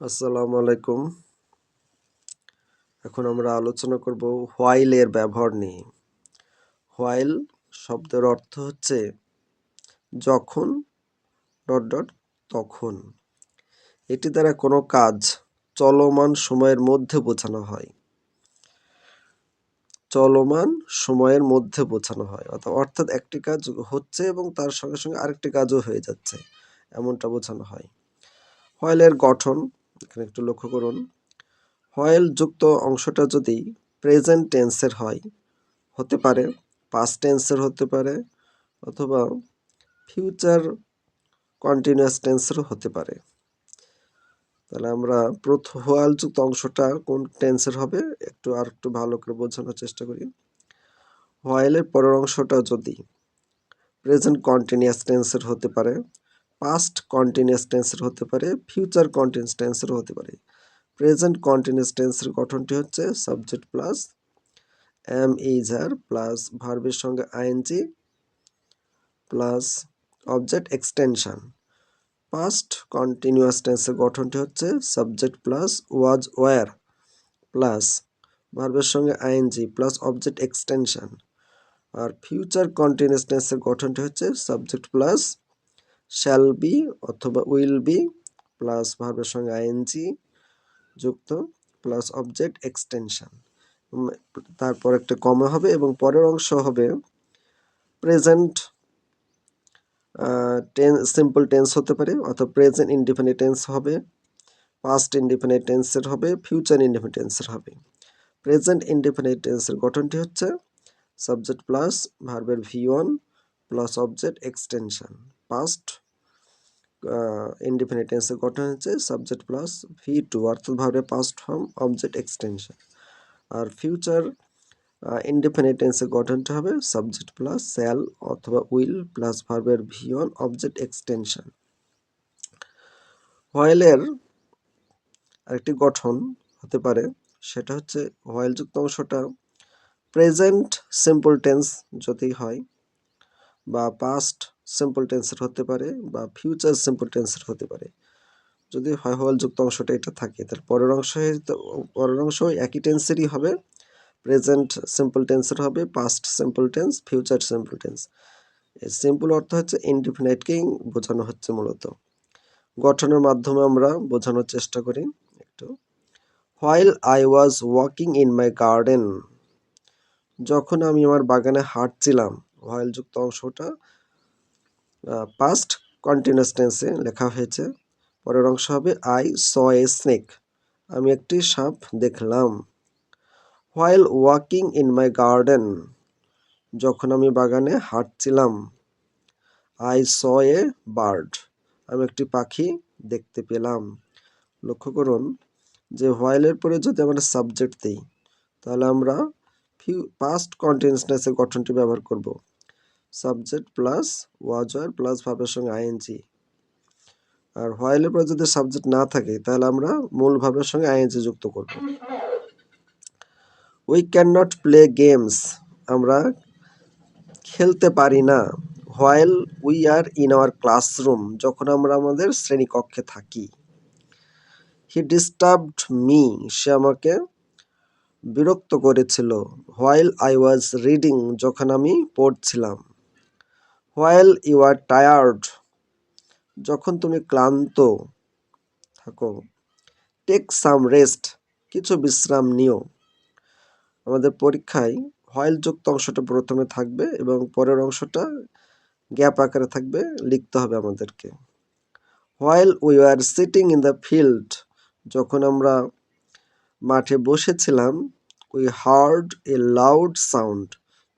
আসসালামু আলাইকুম। এখন আমরা আলোচনা করব হোয়াইল এর ব্যবহার নিয়ে। হোয়াইল শব্দের অর্থ হচ্ছে যখন ডট ডট তখন। এটি দ্বারা কোনো কাজ চলমান সময়ের মধ্যে বোঝানো হয়। চলমান সময়ের মধ্যে বোঝানো হয় অর্থাৎ একটি কাজ হচ্ছে এবং তার সঙ্গে সঙ্গে আরেকটি কাজও হয়ে যাচ্ছে, এমনটা বোঝানো হয়। হোয়াইলের গঠন এখানে একটু লক্ষ্য করুন। হোয়াইল যুক্ত অংশটা যদি প্রেজেন্ট টেন্সের হয়, হতে পারে পাস্ট টেন্সের হতে পারে, অথবা ফিউচার কন্টিনিউয়াস টেন্সেরও হতে পারে। তাহলে আমরা হোয়াইল যুক্ত অংশটা কোন টেন্সের হবে একটু ভালো করে বোঝানোর চেষ্টা করি। হোয়াইলের পরের অংশটা যদি প্রেজেন্ট কন্টিনিউয়াস টেন্সের হতে পারে, পাস্ট কন্টিনিউয়াস টেন্সের হতে পারে, ফিউচার কন্টিনিউয়াস টেন্সেরও হতে পারে। প্রেজেন্ট কন্টিনিউয়াস টেন্সের গঠনটি হচ্ছে subject plus am is are plus ভার্বের সঙ্গে ING plus object extension. Past continuous টেন্সের গঠনটি হচ্ছে subject plus was were plus ভার্বের সঙ্গে আইএনজি প্লাস অবজেক্ট এক্সটেনশন। আর ফিউচার কন্টিনিউয়াস টেন্সের গঠনটি হচ্ছে সাবজেক্ট প্লাস শ্যাল বি অথবা উইল বি প্লাস ভার্বের সঙ্গে আইএনজি যুক্ত প্লাস অবজেক্ট এক্সটেনশন। তারপর একটা কমা হবে এবং পরের অংশ হবে প্রেজেন্ট সিম্পল টেন্স হতে পারে, অথবা প্রেজেন্ট ইনডিফিনিট টেন্স হবে, পাস্ট ইনডিফিনিট টেন্সের হবে, ফিউচার ইনডিফিনিট টেন্সের হবে। প্রেজেন্ট ইনডিফিনিট টেন্সের গঠনটি হচ্ছে সাবজেক্ট প্লাস ভার্বের V1 plus object extension. Past indefinite টেন্সের গঠন হচ্ছে সাবজেক্ট প্লাস ভি2 অর্থাৎ ভার্বের পাস্ট ফর্ম অবজেক্ট এক্সটেনশন। আর ফিউচার ইনডিফিনিট টেন্সের গঠনটা হবে সাবজেক্ট প্লাস শ্যাল অথবা উইল প্লাস ভার্বের ভি1 অবজেক্ট এক্সটেনশন। হোয়াইলের আরেকটি গঠন হতে পারে, সেটা হচ্ছে হোয়াইল যুক্ত অংশটা প্রেজেন্ট সিম্পল টেন্স যদি হয়, বা পাস্ট সিম্পল টেন্সের হতে পারে, বা ফিউচার সিম্পল টেন্সের হতে পারে। যদি হোয়াইল যুক্ত অংশটা এটা থাকে, তাহলে পরের অংশ একই টেন্সেরই হবে। প্রেজেন্ট সিম্পল টেন্সের হবে, past simple tense, future simple tense. Simple অর্থ হচ্ছে ইনডিফিনাইটকেই বোঝানো হচ্ছে মূলত। গঠনের মাধ্যমে আমরা বোঝানোর চেষ্টা করি একটু। While I was walking in my garden, যখন আমি আমার বাগানে হাঁটছিলাম। হোয়াইল যুক্ত অংশটা পাস্ট কন্টিনিউয়াস টেন্সে লেখা হয়েছে। পরের অংশ হবে আই স এ স্নেক, আমি একটি সাপ দেখলাম। While walking in my garden, যখন আমি বাগানে হাঁটছিলাম। আই স এ বার্ড, আমি একটি পাখি দেখতে পেলাম। লক্ষ্য করুন যে হোয়াইলের পরে যদি আমরা সাবজেক্ট দিই, তাহলে আমরা পাস্ট কন্টিনিউয়াস টেন্সের গঠনটি ব্যবহার করব। Subject plus was were plus ভার্বের সঙ্গে আইএনজি। আর হোয়াইলের পরে যদি সাবজেক্ট না থাকে, তাহলে আমরা মূল ভার্বের সঙ্গে আইএনজি যুক্ত করব। We can not play games, আমরা খেলতে পারি না। While we R in our classroom, যখন আমরা আমাদের শ্রেণীকক্ষে থাকি। হি ডিস্টার্বড মি, সে আমাকে বিরক্ত করেছিল। হোয়াইল আই ওয়াজ রিডিং, যখন আমি পড়ছিলাম। হোয়াইল ইউ আর টায়ার্ড, যখন তুমি ক্লান্ত থাকো। টেক সাম রেস্ট, কিছু বিশ্রাম নিও। আমাদের পরীক্ষায় হোয়াইল যুক্ত অংশটা প্রথমে থাকবে এবং পরের অংশটা গ্যাপ আকারে থাকবে, লিখতে হবে আমাদেরকে। While we are sitting in the field, যখন আমরা মাঠে বসেছিলাম। We heard a loud sound,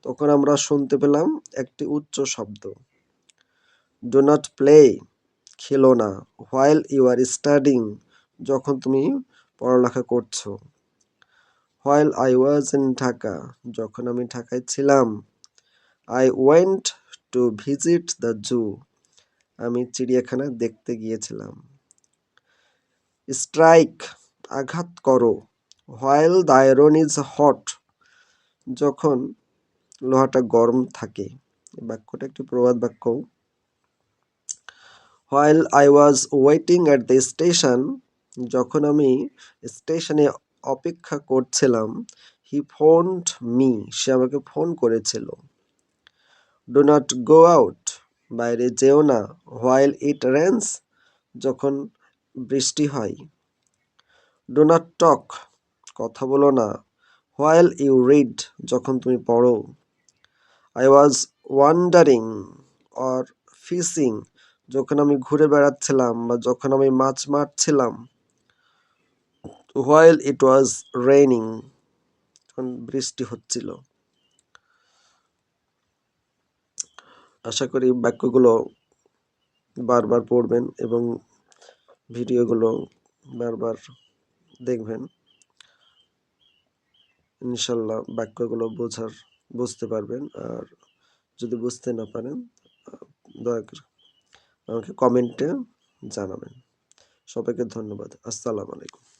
তখন আমরা শুনতে পেলাম একটি উচ্চ শব্দ। ডু নট প্লে, খেলো না। হোয়াইল ইউ আর স্টাডিং, যখন তুমি পড়ালেখা করছো। While I was in Dhaka, যখন আমি ঢাকায় ছিলাম। I went to visit the zoo, আমি চিড়িয়াখানা দেখতে গিয়েছিলাম। স্ট্রাইক, আঘাত করো। While the iron is hot, যখন লোহাটা গরম থাকে। এই বাক্যটা একটি প্রবাদ বাক্য। While I was waiting at the station, যখন আমি স্টেশনে অপেক্ষা করছিলাম, হি ফোনড মি, সে আমাকে ফোন করেছিল। ডু নট গো আউট, বাইরে যেও না, হোয়াইল ইট রেন্স, যখন বৃষ্টি হয়। ডু নট টক, কথা বলো না, হোয়াইল ইউ রিড, যখন তুমি পড়ো। I was wandering or fishing, যখন আমি ঘুরে বেড়াচ্ছিলাম বা যখন আমি মাছ মারছিলাম। হোয়াইল ইট ওয়াজ রেইনিং, যখন বৃষ্টি হচ্ছিল। আশা করি বাক্যগুলো বারবার পড়বেন এবং ভিডিওগুলো বারবার দেখবেন। ইনশাল্লাহ বাক্যগুলো বুঝতে পারবেন। আর যদি বুঝতে না পারেন, দয়া করে আমাকে কমেন্টে জানাবেন। সবাইকে ধন্যবাদ। আসসালামু আলাইকুম।